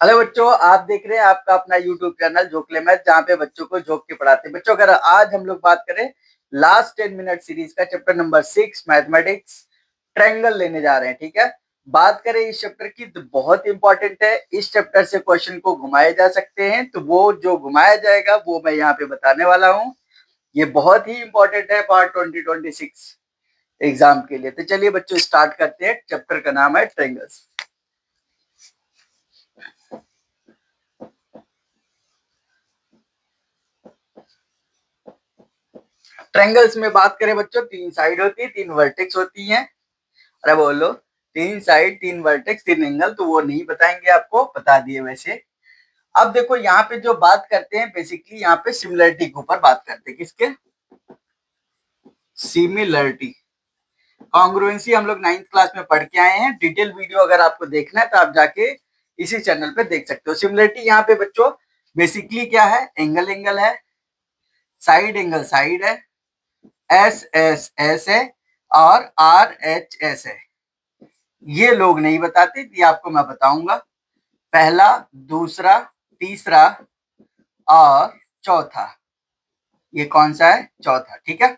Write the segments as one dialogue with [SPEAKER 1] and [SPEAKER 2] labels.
[SPEAKER 1] Hello बच्चों, आप देख रहे हैं आपका अपना यूट्यूब चैनल जोकले मैथ, जहाँ पे बच्चों को जोक के पढ़ाते हैं। बच्चों, अगर आज हम लोग बात करें लास्ट 10 मिनट सीरीज का चैप्टर नंबर 6 मैथमेटिक्स ट्रायंगल लेने जा रहे हैं। ठीक है, बात करें इस चैप्टर की तो बहुत इंपॉर्टेंट है। इस चैप्टर से क्वेश्चन को घुमाए जा सकते हैं, तो वो जो घुमाया जाएगा वो मैं यहाँ पे बताने वाला हूँ। ये बहुत ही इंपॉर्टेंट है पार्ट 2026 एग्जाम के लिए। तो चलिए बच्चों स्टार्ट करते हैं। चैप्टर का नाम है ट्रायंगल्स। ट्रायंगल्स में बात करें बच्चों, तीन साइड होती है, तीन वर्टेक्स होती हैं। अरे बोलो, तीन साइड, तीन वर्टेक्स, तीन एंगल, तो वो नहीं बताएंगे, आपको बता दिए वैसे। अब देखो यहाँ पे जो बात करते हैं, बेसिकली यहाँ पे सिमिलरिटी के ऊपर बात करते हैं। किसके? सिमिलरिटी। कॉन्ग्रुएंसी हम लोग 9th क्लास में पढ़ के आए हैं। डिटेल वीडियो अगर आपको देखना है तो आप जाके इसी चैनल पे देख सकते हो। सिमिलरिटी यहाँ पे बच्चों बेसिकली क्या है? एंगल एंगल है, साइड एंगल साइड है, एस एस एस है और आर एच एस है। ये लोग नहीं बताते, ये आपको मैं बताऊंगा। पहला, दूसरा, तीसरा और चौथा। ये कौन सा है? चौथा। ठीक है,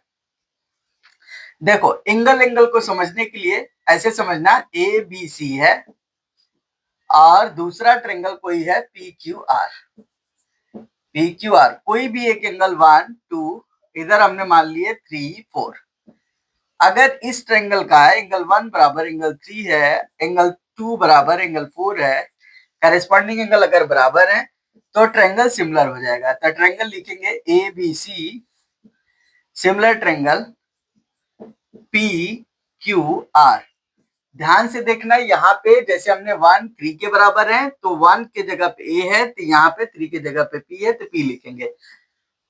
[SPEAKER 1] देखो एंगल एंगल को समझने के लिए ऐसे समझना, ए बी सी है और दूसरा ट्रायंगल कोई है P Q are. P Q are कोई भी एक एंगल 1 2, इधर हमने मान लिए 3 4। अगर इस ट्रायंगल का है एंगल 1 बराबर एंगल 3 है, एंगल 2 बराबर एंगल 4 है, करेस्पॉन्डिंग एंगल अगर बराबर है तो ट्रायंगल सिमिलर हो जाएगा। तो ट्रायंगल लिखेंगे A B C similar triangle P Q R. ध्यान से देखना, यहाँ पे जैसे हमने 1 3 के बराबर है तो 1 के जगह पे ए है, तो यहाँ पे 3 के जगह पे पी है तो पी लिखेंगे।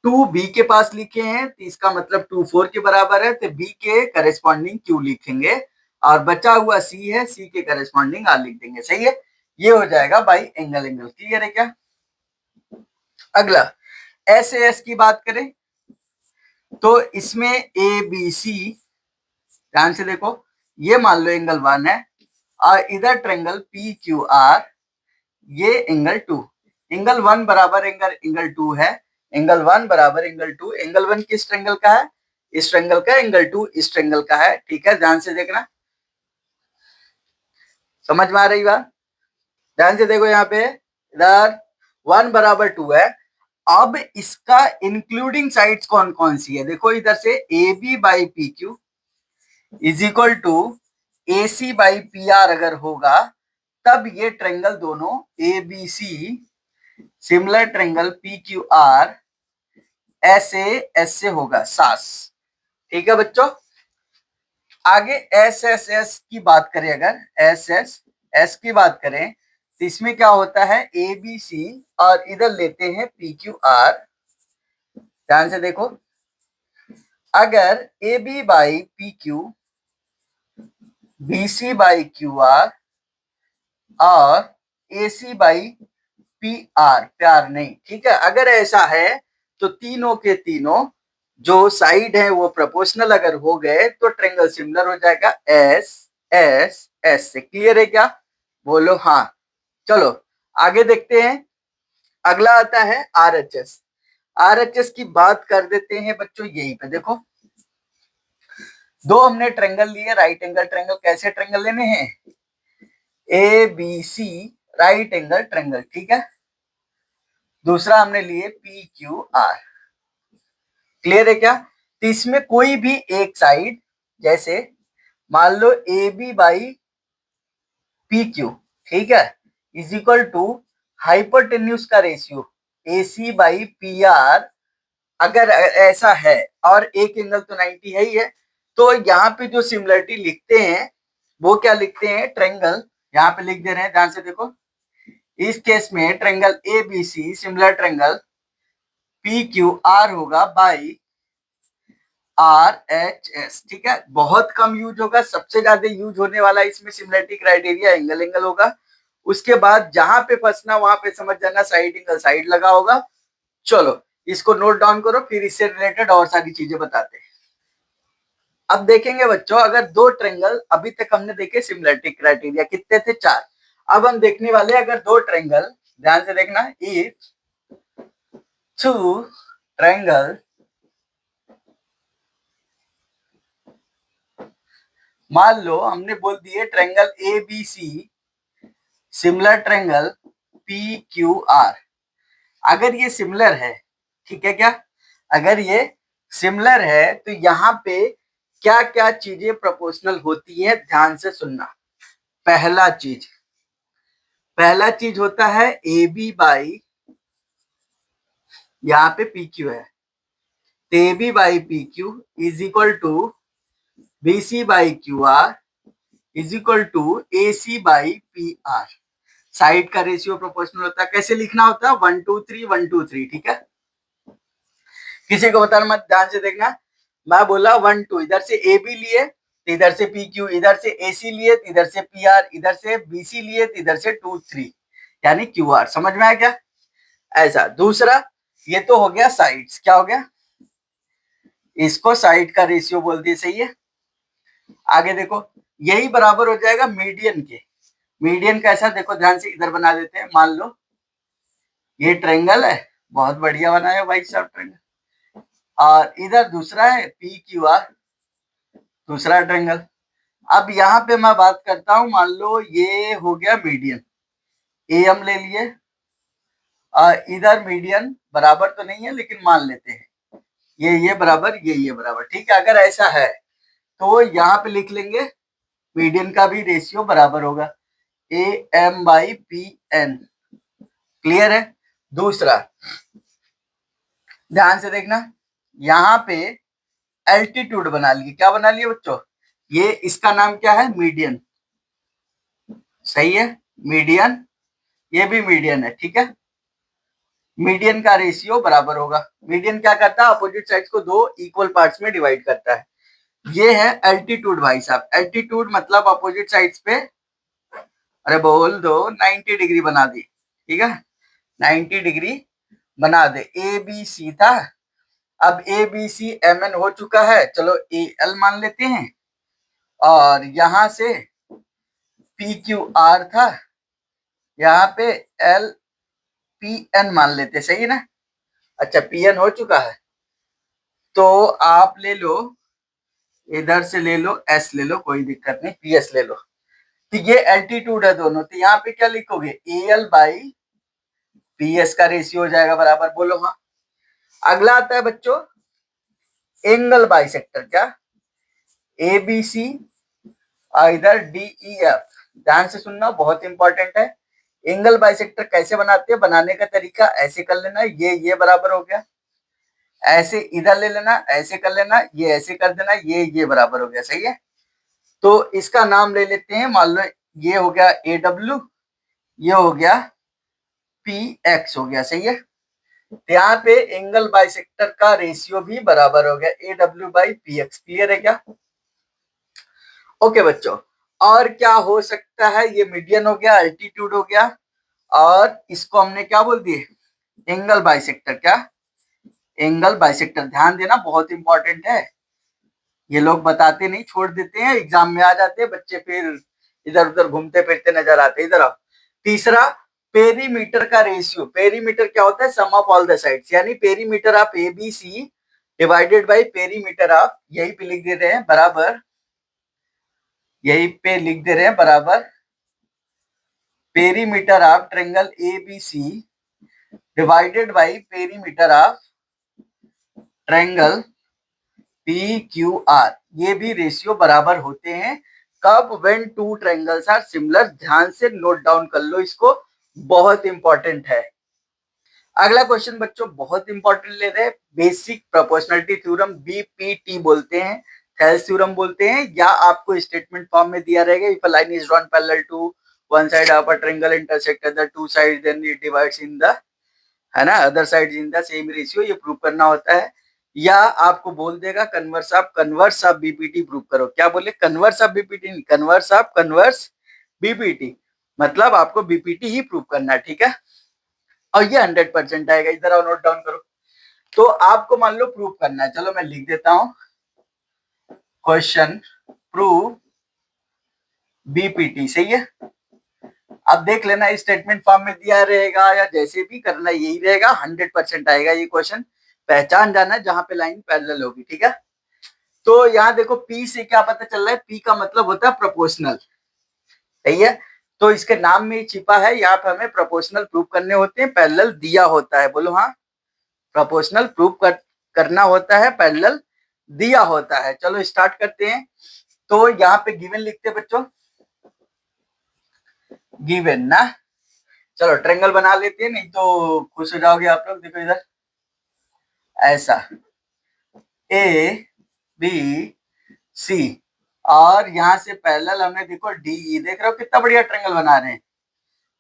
[SPEAKER 1] 2 बी के पास लिखे हैं तो इसका मतलब 2 4 के बराबर है, तो बी के करेस्पॉन्डिंग क्यू लिखेंगे। और बचा हुआ सी है, सी के करेस्पॉन्डिंग आर लिख देंगे। सही है, ये हो जाएगा बाई एंगल एंगल। क्लियर है क्या? अगला एस एस की बात करें तो इसमें ए बी सी, ध्यान से देखो, ये मान लो एंगल 1 है और इधर ट्रायंगल पी क्यू आर, ये एंगल 2। एंगल 1 बराबर एंगल 2 है, एंगल 1 बराबर एंगल 2। एंगल 1 किस ट्रायंगल का है? इस ट्रायंगल का। एंगल 2 इस ट्रायंगल का है। ठीक है, ध्यान से देखना, समझ में आ रही बात? ध्यान से देखो, यहाँ पे इधर 1 बराबर 2 है। अब इसका इंक्लूडिंग साइड्स कौन कौन सी है? देखो इधर से A B by P Q is equal to A C by P R अगर होगा, तब ये ट्रायंगल दोनों A B C similar triangle P Q R ऐसे ऐसे होगा, सास। ठीक है बच्चों, आगे एस एस एस की बात करें, अगर एस एस एस की बात करें तो इसमें क्या होता है? ए बी सी और इधर लेते हैं पी क्यू आर। ध्यान से देखो, अगर A B by P Q, B C by Q R और A C by P R, प्यार नहीं, ठीक है, अगर ऐसा है तो तीनों के तीनों जो साइड है वो प्रोपोर्शनल अगर हो गए तो ट्रायंगल सिमिलर हो जाएगा एस एस एस से। क्लियर है क्या? बोलो हाँ। चलो आगे देखते हैं। अगला आता है are H S. Are H S की बात कर देते हैं बच्चों। यही पे देखो, दो हमने ट्रायंगल लिए, राइट एंगल ट्रायंगल। कैसे ट्रायंगल लेने हैं? A B C right angle triangle. ठीक है, दूसरा हमने लिए पी क्यू आर। क्लियर है क्या? तो इसमें कोई भी एक साइड, जैसे मान लो A B by P Q, ठीक है, इज इक्वल टू हाइपोटेन्यूज का ratio A C by P R. अगर ऐसा है और एक एंगल तो 90 है ही है, तो यहाँ पे जो सिमिलरिटी लिखते हैं वो क्या लिखते हैं? ट्रायंगल यहाँ पे लिख दे रहे हैं, ध्यान से देखो। इस केस में triangle A B C similar triangle P Q R होगा बाई आर एच एस। ठीक है, बहुत कम यूज होगा, सबसे ज्यादा यूज होने वाला इसमें सिमिलरिटी क्राइटेरिया एंगल एंगल होगा। उसके बाद जहां पे फंसना वहां पे समझ जाना, साइड एंगल साइड लगा होगा। चलो इसको नोट डाउन करो, फिर इससे रिलेटेड और सारी चीजें बताते हैं। अब देखेंगे बच्चों, अगर दो ट्रायंगल, अभी तक हमने देखे सिमिलरिटी क्राइटेरिया कितने थे? 4। अब हम देखने वाले हैं अगर दो ट्रायंगल, ध्यान से देखना, इफ टू ट्रायंगल मान लो हमने बोल दिए triangle A B C similar triangle P Q R, अगर ये सिमिलर है, ठीक है क्या, अगर ये सिमिलर है तो यहाँ पे क्या क्या चीजें प्रोपोर्शनल होती है, ध्यान से सुनना। पहला चीज होता है ए बी बाई, यहाँ पे पी क्यू है, A B by P Q is equal to B C by Q R is equal to A C by P R. Side का रेशियो प्रोपोर्शनल होता है, कैसे लिखना होता है, 1:3 1:3, ठीक है। किसी को बताना मत, ध्यान से देखना, मैं बोला 1:2, इधर से ए बी लिए तो इधर से पी क्यू, इधर से ए सी लिए तो इधर से पी आर, इधर से बी सी लिए तो इधर से 2:3 यानी क्यू आर। समझ में आया क्या? ऐसा। दूसरा, ये तो हो गया साइड्स, क्या हो गया, इसको साइड का रेशियो बोल दिए, सही है। आगे देखो, यही बराबर हो जाएगा मीडियन के। मीडियन कैसा, देखो ध्यान से, इधर बना देते हैं, मान लो ये ट्रायंगल है, बहुत बढ़िया बनाया भाई साहब ट्रायंगल, और इधर दूसरा है पी क्यू आर, दूसरा ट्रायंगल। अब यहाँ पे मैं बात करता हूं, मान लो ये हो गया मीडियन, ए हम ले लिए, इधर मीडियन बराबर तो नहीं है लेकिन मान लेते हैं ये बराबर, ये बराबर, ठीक है। अगर ऐसा है तो यहाँ पे लिख लेंगे मीडियन का भी रेशियो बराबर होगा A M by P N. Clear है? दूसरा, ध्यान से देखना, यहाँ पे एल्टीट्यूड बना लिए, क्या बना लिए बच्चों, ये इसका नाम क्या है, मीडियन, सही है, मीडियन, ये भी मीडियन है, ठीक है। मीडियन का रेशियो बराबर होगा, मीडियन क्या करता है, अपोजिट साइड्स को दो इक्वल पार्ट्स में डिवाइड करता है। ये है एल्टीट्यूड भाई साहब, एल्टीट्यूड मतलब अपोजिट साइड्स पे, अरे बोल दो 90 डिग्री बना दी, ठीक है, 90 डिग्री बना दे। ए बी सी था, अब A B C M N हो चुका है, चलो ए एल मान लेते हैं, और यहां से पी क्यू आर था, यहाँ पे एल पी एन मान लेते, सही है ना। अच्छा, पी एन हो चुका है, तो आप ले लो, इधर से ले लो, एस ले लो, कोई दिक्कत नहीं, पी एस ले लो। तो ये एल्टीट्यूड है दोनों, तो यहाँ पे क्या लिखोगे, A L by P S का रेशियो हो जाएगा बराबर, बोलो हाँ। अगला आता है बच्चों एंगल बाइसेक्टर, क्या, ए बी सी इधर डी ई एफ, ध्यान से सुनना, बहुत इंपॉर्टेंट है। एंगल बाइसेक्टर कैसे बनाते हैं, बनाने का तरीका ऐसे कर लेना, ये बराबर हो गया, ऐसे इधर ले लेना, ऐसे कर लेना, ये ऐसे कर देना, ये बराबर हो गया, सही है। तो इसका नाम ले लेते हैं, मान लो ये हो गया ए डब्ल्यू, ये हो गया पी एक्स हो गया, सही है। यहाँ पे एंगल बाइसेक्टर का रेशियो भी बराबर हो गया A W by P x. Clear है क्या? ओके बच्चों, और क्या हो सकता है, ये मीडियन हो गया, एल्टीट्यूड हो गया, और इसको हमने क्या बोल दिए, एंगल बाइसेक्टर, क्या, एंगल बाइसेक्टर। ध्यान देना, बहुत इंपॉर्टेंट है, ये लोग बताते नहीं, छोड़ देते हैं, एग्जाम में आ जाते हैं बच्चे, फिर इधर उधर घूमते फिरते नजर आते। इधर आओ। तीसरा, पेरीमीटर का रेशियो। पेरीमीटर क्या होता है, sum of all the sides, यानी perimeter of A B C divided by perimeter of, यही पे लिख दे रहे हैं बराबर, यही पे लिख दे रहे हैं बराबर, perimeter of triangle A B C divided by perimeter of triangle P Q R, ये भी रेशियो बराबर होते हैं कब, when two triangles are similar. ध्यान से नोट डाउन कर लो इसको, बहुत इंपॉर्टेंट है। अगला क्वेश्चन बच्चों बहुत इंपॉर्टेंट ले रहे हैं, बेसिक प्रोपोर्शनलिटी थ्योरम, बीपीटी बोलते हैं, थेल्स थ्योरम बोलते हैं, या आपको स्टेटमेंट फॉर्म में दिया रहेगा, if a line is drawn parallel to one side of a triangle intersect the two side then it divides in the, है ना, other side in the same ratio, ये प्रूव करना होता है। या आपको बोल देगा कन्वर्स ऑफ बीपीटी प्रूव करो, क्या बोले, कन्वर्स ऑफ बीपीटी नहीं, कन्वर्स बीपीटी, मतलब आपको बीपीटी ही प्रूव करना है, ठीक है। और ये 100% आएगा, इधर आओ नोट डाउन करो। तो आपको मान लो प्रूव करना है, चलो मैं लिख देता हूं, क्वेश्चन प्रूव बीपीटी, सही है। अब देख लेना स्टेटमेंट फॉर्म में दिया रहेगा या जैसे भी करना यही रहेगा, 100% आएगा ये क्वेश्चन। पहचान जाना जहां पे लाइन पैरेलल होगी, ठीक है। तो यहाँ देखो पी से क्या पता चल रहा है, पी का मतलब होता है प्रोपोर्शनल, सही है। तो इसके नाम में ही छिपा है, यहाँ पे हमें प्रोपोर्शनल प्रूव करने होते हैं, पैरेलल दिया होता है, बोलो हाँ। प्रोपोर्शनल प्रूव करना होता है, पैरेलल दिया होता है। चलो स्टार्ट करते हैं। तो यहाँ पे गिवन लिखते हैं बच्चों, गिवन ना। चलो ट्रायंगल बना लेते हैं, नहीं तो खुश हो जाओगे आप लोग। देखो इधर ऐसा ए बी सी, और यहाँ से पैरेलल हमने देखो डी ई। देख रहे हो कितना बढ़िया ट्रायंगल बना रहे हैं,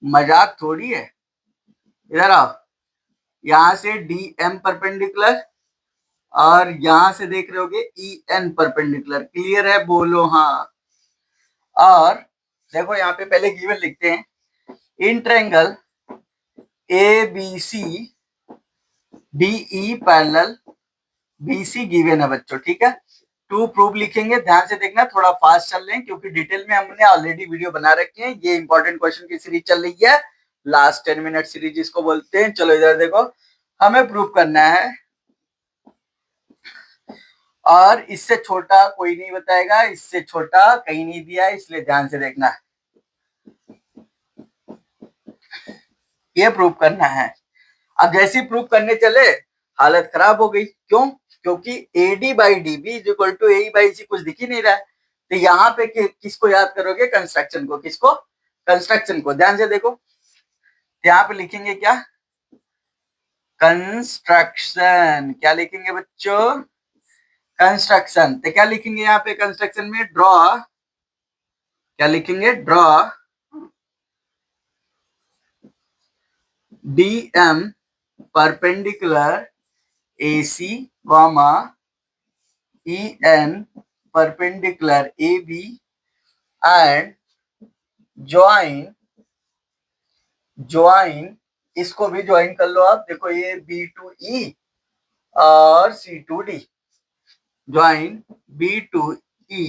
[SPEAKER 1] मजाक थोड़ी है। इधर आओ, यहाँ से डी एम परपेंडिकुलर, और यहाँ से देख रहे होगे ई एन परपेंडिकुलर। क्लियर है, बोलो हाँ। और देखो यहाँ पे पहले गिवन लिखते हैं, in triangle A B C D E parallel B C given है बच्चों, ठीक है। टू प्रूफ लिखेंगे, ध्यान से देखना, थोड़ा फास्ट चल रहे हैं क्योंकि डिटेल में हमने ऑलरेडी वीडियो बना रखे हैं। ये इंपॉर्टेंट क्वेश्चन की सीरीज चल रही है, लास्ट 10 मिनट सीरीज जिसको बोलते हैं। चलो इधर देखो, हमें प्रूफ करना है, और इससे छोटा कोई नहीं बताएगा, इससे छोटा कहीं नहीं दिया है, इसलिए ध्यान से देखना है। ये प्रूफ करना है। अब जैसे प्रूफ करने चले हालत खराब हो गई, क्यों? क्योंकि AD by DB is equal to AE by C कुछ दिख ही नहीं रहा है। तो यहाँ पे किसको याद करोगे? कंस्ट्रक्शन को। किसको? कंस्ट्रक्शन को। ध्यान से देखो, यहाँ पे लिखेंगे क्या? कंस्ट्रक्शन। क्या लिखेंगे बच्चों? कंस्ट्रक्शन। तो क्या लिखेंगे यहाँ पे कंस्ट्रक्शन में? ड्रॉ। क्या लिखेंगे? Draw DM perpendicular AC comma EN perpendicular AB and join इसको भी ज्वाइन कर लो आप। देखो ये B2E और C2D, join B2E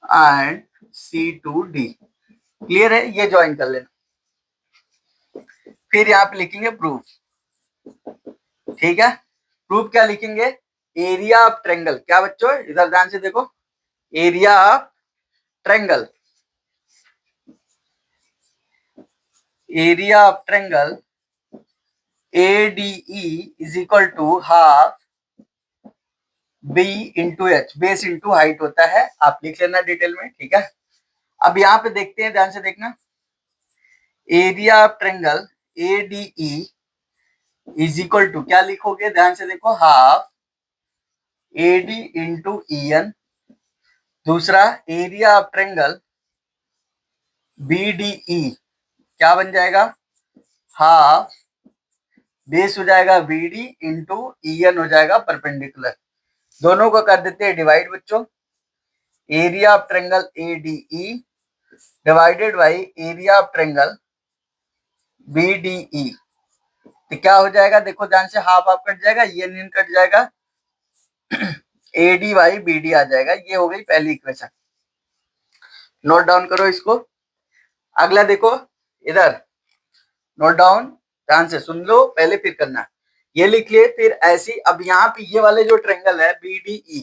[SPEAKER 1] and C2D। Clear है? ये ज्वाइन कर लेना। फिर यहाँ पे लिखेंगे प्रूफ, ठीक है। प्रूफ क्या लिखेंगे? Area of triangle. क्या बच्चों? इधर ध्यान से देखो, area of triangle, area of triangle ADE is equal to half B into H. Base into height होता है, आप लिख लेना डिटेल में, ठीक है। अब यहाँ पे देखते हैं, ध्यान से देखना, area of triangle ADE is equal to क्या लिखोगे? ध्यान से देखो, हाफ AD इंटू EN। दूसरा एरिया ऑफ ट्रायंगल BDE क्या बन जाएगा? हाफ बेस हो जाएगा BD इंटू EN हो जाएगा परपेंडिकुलर। दोनों को कर देते हैं डिवाइड बच्चों। Area of triangle ADE divided by area of triangle BDE। तो क्या हो जाएगा? देखो ध्यान से, हाफ हाफ कट जाएगा, EN कट जाएगा, AD बाई BD आ जाएगा। ये हो गई पहली इक्वेशन, नोट डाउन करो इसको। अगला देखो इधर, नोट डाउन, ध्यान से सुन लो, पहले फिर करना। ये लिख लिए, फिर ऐसी। अब यहाँ पे ये वाले जो ट्रायंगल है BDE,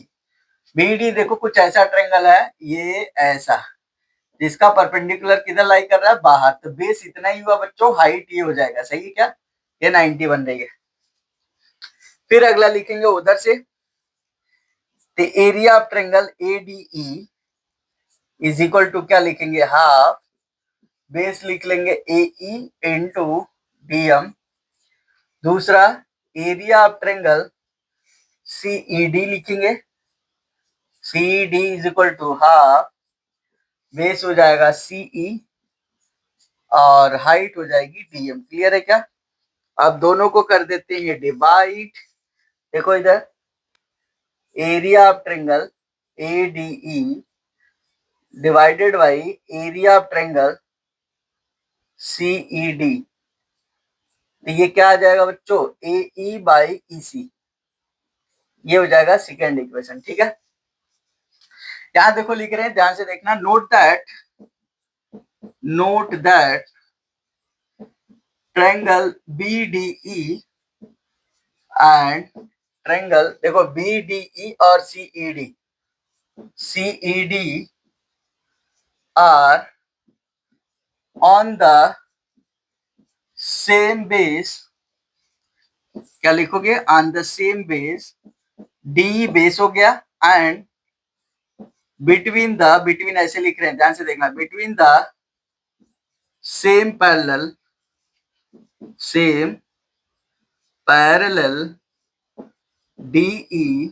[SPEAKER 1] BD देखो कुछ ऐसा ट्रायंगल है, ये ऐसा, जिसका परपेंडिकुलर किधर लाई कर रहा है? बाहर। तो बेस इतना ही हुआ बच्चों, हाइट ये हो जाएगा, सही है क्या? ये 90 बन रही है। फिर अगला लिखेंगे उधर से, तो area of triangle ADE is equal to क्या लिखेंगे? हाफ बेस लिख लेंगे AE इंटू DM। दूसरा एरिया ऑफ ट्रायंगल CED लिखेंगे, CED is equal to half base हो जाएगा CE और हाइट हो जाएगी DM। क्लियर है क्या? अब दोनों को कर देते हैं डिवाइड। देखो इधर, area of triangle ADE divided by area of triangle CED। तो ये क्या आ जाएगा बच्चों? AE by EC। ये हो जाएगा सेकेंड इक्वेशन, ठीक है। यहां देखो लिख रहे हैं, ध्यान से देखना, note that note that triangle BDE and triangle देखो BDE और CED are on the same base. क्या लिखोगे? on the same base. D base हो गया एंड between ऐसे लिख रहे हैं, ध्यान से देखना, between the same parallel DE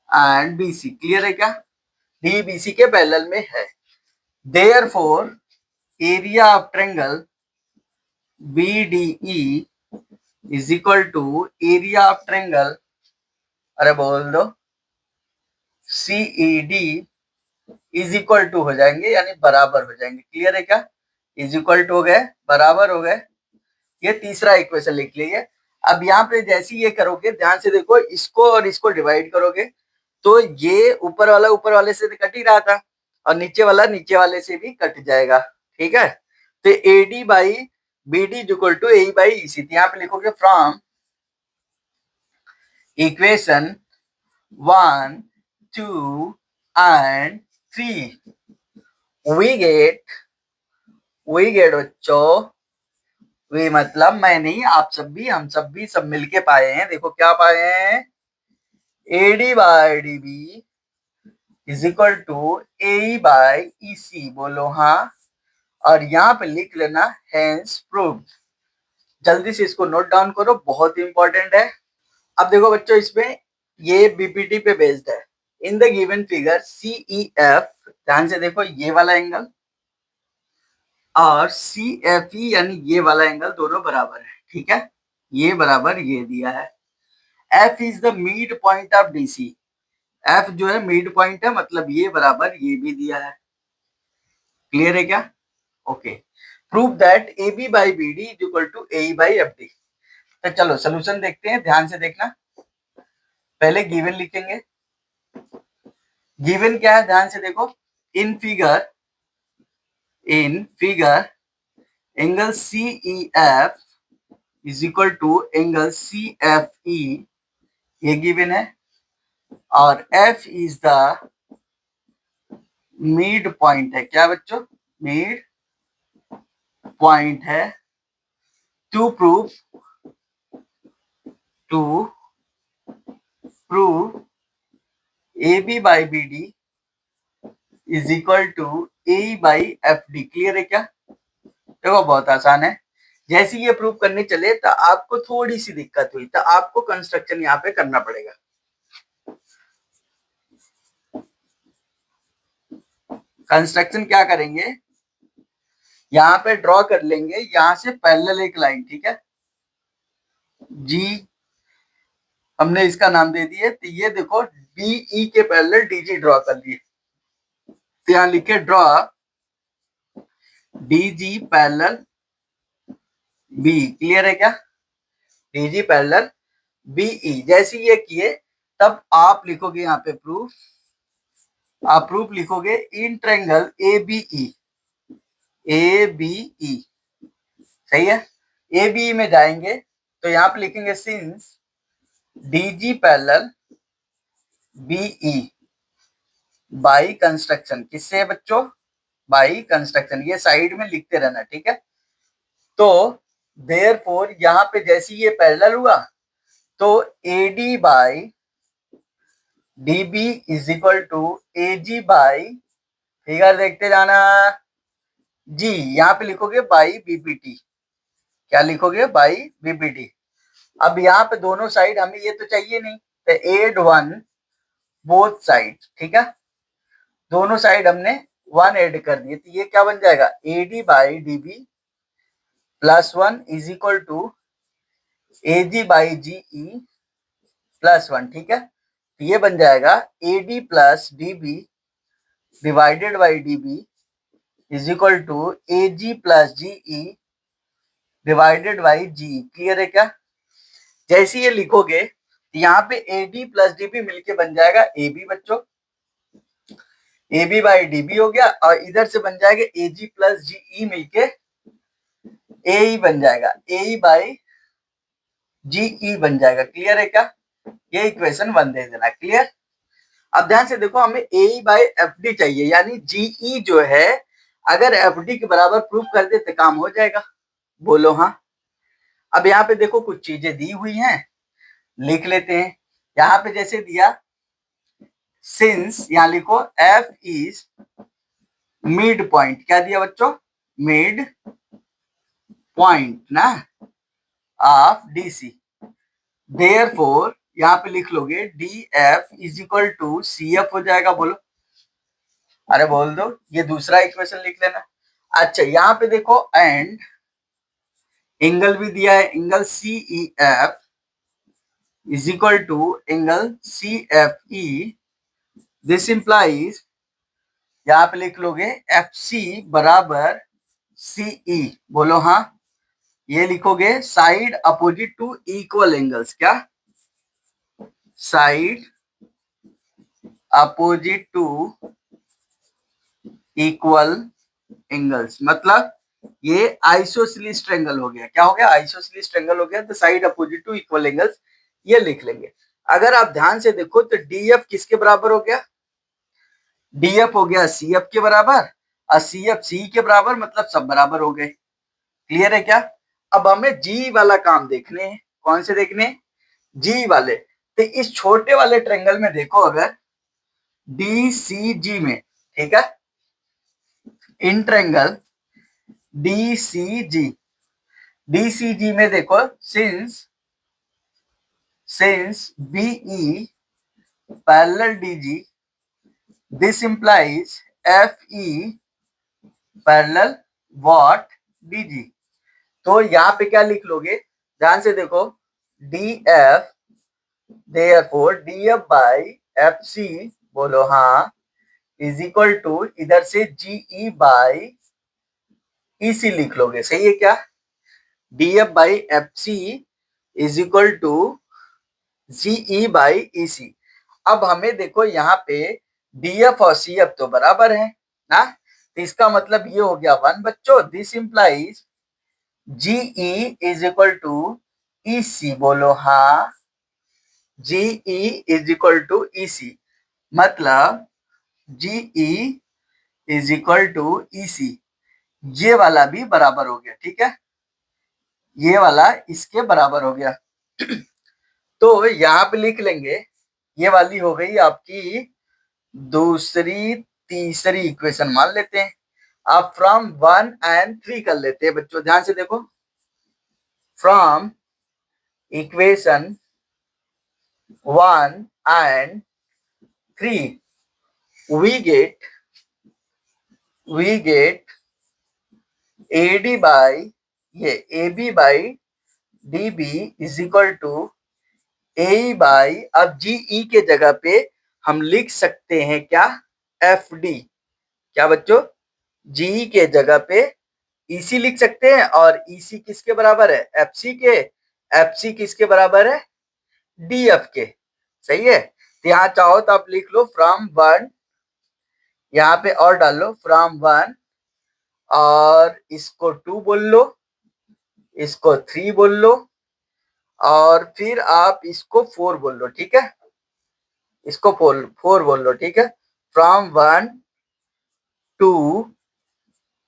[SPEAKER 1] and BC. Clear है क्या? D BC के पैरेलल में है. Therefore area of triangle BDE is equal to area of triangle, अरे बोल दो, CED इज इक्वल टू हो जाएंगे, यानी बराबर हो जाएंगे. क्लियर है क्या? इज इक्वल टू हो गए, बराबर हो गए. ये तीसरा इक्वेशन लिख लीजिए. अब यहाँ पे जैसे ये करोगे, ध्यान से देखो, इसको और इसको डिवाइड करोगे तो ये ऊपर वाले से कट ही रहा था और नीचे वाला नीचे वाले से भी कट जाएगा. ठीक है, तो AD by BD is equal to AE by EC. यहाँ पे लिखोगे from equation 1, 2 and 3 we get बच्चों, वे मतलब मैं नहीं, आप सब भी, हम सब भी, सब मिलके पाए हैं. देखो क्या पाए हैं? AD by DB is equal to AE by EC. बोलो हाँ. और यहाँ पे लिख लेना हेंस प्रूव्ड. जल्दी से इसको नोट डाउन करो, बहुत इंपॉर्टेंट है. अब देखो बच्चों, इसमें ये बीपीटी पे बेस्ड है. In the given figure CEF, ध्यान से देखो, ये वाला एंगल और CFE यानी ये वाला एंगल दोनों बराबर है. ठीक है, ये बराबर ये दिया है. F is the mid point of DC. F जो है मिड पॉइंट है, मतलब ये बराबर ये भी दिया है. क्लियर है क्या? Okay. Prove that AB by BD is equal to AE by FD. तो चलो सोल्यूशन देखते हैं, ध्यान से देखना. पहले गिवन लिखेंगे. गिवन क्या है? ध्यान से देखो. In figure angle CEF is equal to angle CFE, ये गिवन है. और F is the mid point है. क्या बच्चों? मिड पॉइंट है. To prove AB by BD is equal to AE by FD. Clear है क्या? देखो बहुत आसान है. जैसे ये प्रूव करने चले तो आपको थोड़ी सी दिक्कत हुई, तो आपको कंस्ट्रक्शन यहाँ पे करना पड़ेगा. कंस्ट्रक्शन क्या करेंगे? यहाँ पे ड्रॉ कर लेंगे, यहाँ से पैरेलल एक लाइन. ठीक है, G हमने इसका नाम दे दिए. तो ये देखो DE के पैरेलल DG ड्रॉ कर लिए. तो यहाँ लिखे draw DG parallel B. Clear है क्या? DG parallel BE. जैसे ये किए तब आप लिखोगे यहाँ पे प्रूफ. आप प्रूफ लिखोगे इन ट्रायंगल ABE. सही है. ABE में जाएंगे तो यहाँ पे लिखेंगे since DG parallel BE by construction. किससे बच्चों? By construction. ये साइड में लिखते रहना. ठीक है, तो देयरफॉर यहाँ पे जैसे ये पैरेलल हुआ तो AD by DB is equal to AG by, figure देखते जाना, G. यहाँ पे लिखोगे बाई BPT. क्या लिखोगे? By BPT. अब यहाँ पे दोनों साइड हमें ये तो चाहिए नहीं, तो एड 1 बोथ साइड. ठीक है, दोनों साइड हमने 1 ऐड कर दिए. तो ये क्या बन जाएगा? AD by DB plus 1 is equal to AG by GE plus 1. ठीक है, तो ये बन जाएगा AD plus DB divided by DB is equal to AG plus GE divided by GE. Clear है क्या? जैसे ये लिखोगे तो यहाँ पे AD प्लस DB मिलके बन जाएगा AB. बच्चों A B by D B हो गया, और इधर से बन जाएगा ए जी प्लस जी ई मिलके ए ई बन जाएगा, ए ई बाई जी ई बन जाएगा। क्लियर है क्या? ये इक्वेशन 1 दे देना। क्लियर? अब ध्यान से देखो, हमें ए ई बाई एफ डी चाहिए, यानी जी ई जो है अगर एफ डी के बराबर प्रूफ कर दे तो काम हो जाएगा। बोलो हाँ। अब यहाँ पे देखो कुछ चीजें दी हुई हैं, लिख लेते हैं। यहाँ पे जैसे दिया, सिंस, यहाँ लिखो एफ इज मिड पॉइंट। क्या दिया बच्चों? मिड पॉइंट ना ऑफ डी सी। देयरफॉर यहाँ पे लिख लोगे D F is equal to C F हो जाएगा। बोलो, अरे बोल दो, ये दूसरा इक्वेशन लिख लेना। अच्छा, यहाँ पे देखो एंड एंगल भी दिया है, angle C E F is equal to angle C F E. This implies, यहाँ पे लिख लोगे एफ सी बराबर सी ई। बोलो हाँ। ये लिखोगे side opposite to equal angles. क्या? Side opposite to equal angles, मतलब ये आइसोसेलेस ट्रायंगल हो गया। क्या हो गया? आइसोसेलेस ट्रायंगल हो गया, तो side opposite to equal angles ये लिख लेंगे। अगर आप ध्यान से देखो तो डी एफ किसके बराबर हो गया? डी एफ हो गया सी एफ के बराबर, और सी एफ सी के बराबर, मतलब सब बराबर हो गए। क्लियर है क्या? अब हमें जी वाला काम देखने हैं। कौन से देखने? जी वाले। तो इस छोटे वाले ट्रायंगल में देखो, अगर डी सी जी में, ठीक है, in triangle D C G, D C G में देखो, since B E parallel D G, this implies F E parallel what D G. तो यहाँ पे क्या लिख लोगे? ध्यान से देखो, D F, therefore D F by F C, बोलो हाँ, इज इक्वल टू इधर से जी ई बाई ई सी लिख लोगे। सही है क्या? D F by F C is equal to G E by E C. अब हमें देखो यहाँ पे डी एफ और सी एफ तो बराबर है ना, तो इसका मतलब ये हो गया 1 बच्चों। This implies G E is equal to E C. बोलो हाँ, G E is equal to E C, मतलब G E is equal to E C. ये वाला भी बराबर हो गया। ठीक है, ये वाला इसके बराबर हो गया। तो यहाँ पे लिख लेंगे, ये वाली हो गई आपकी दूसरी तीसरी इक्वेशन मान लेते हैं। आप फ्रॉम 1 एंड 3 कर लेते हैं बच्चों। ध्यान से देखो, from equation 1 and 3 we get AD by ये AB by DB is equal to AE by, अब GE के जगह पे हम लिख सकते हैं क्या? FD। क्या बच्चों? GE के जगह पे EC लिख सकते हैं, और EC किसके बराबर है? FC के। FC किसके बराबर है? DF के। सही है, तो यहाँ चाहो तो आप लिख लो फ्रॉम 1, यहाँ पे और डाल लो फ्रॉम 1, और इसको 2 बोल लो, इसको 3 बोल लो, और फिर आप इसको 4 बोल लो। ठीक है, इसको 4 बोल लो। ठीक है, फ्रॉम 1 2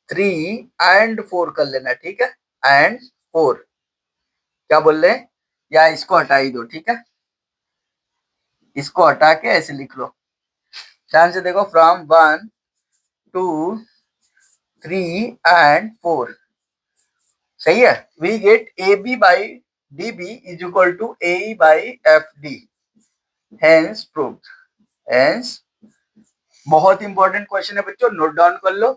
[SPEAKER 1] 3 एंड 4 कर लेना। ठीक है, एंड 4 क्या बोल रहे हैं, या इसको हटा ही दो। ठीक है, इसको हटा के ऐसे लिख लो। ध्यान से देखो, फ्रॉम 1 2 3 एंड 4। सही है, we get A B by D B is equal to A by F D, hence proved. Hence, बहुत इंपॉर्टेंट क्वेश्चन है बच्चों, नोट डाउन कर लो।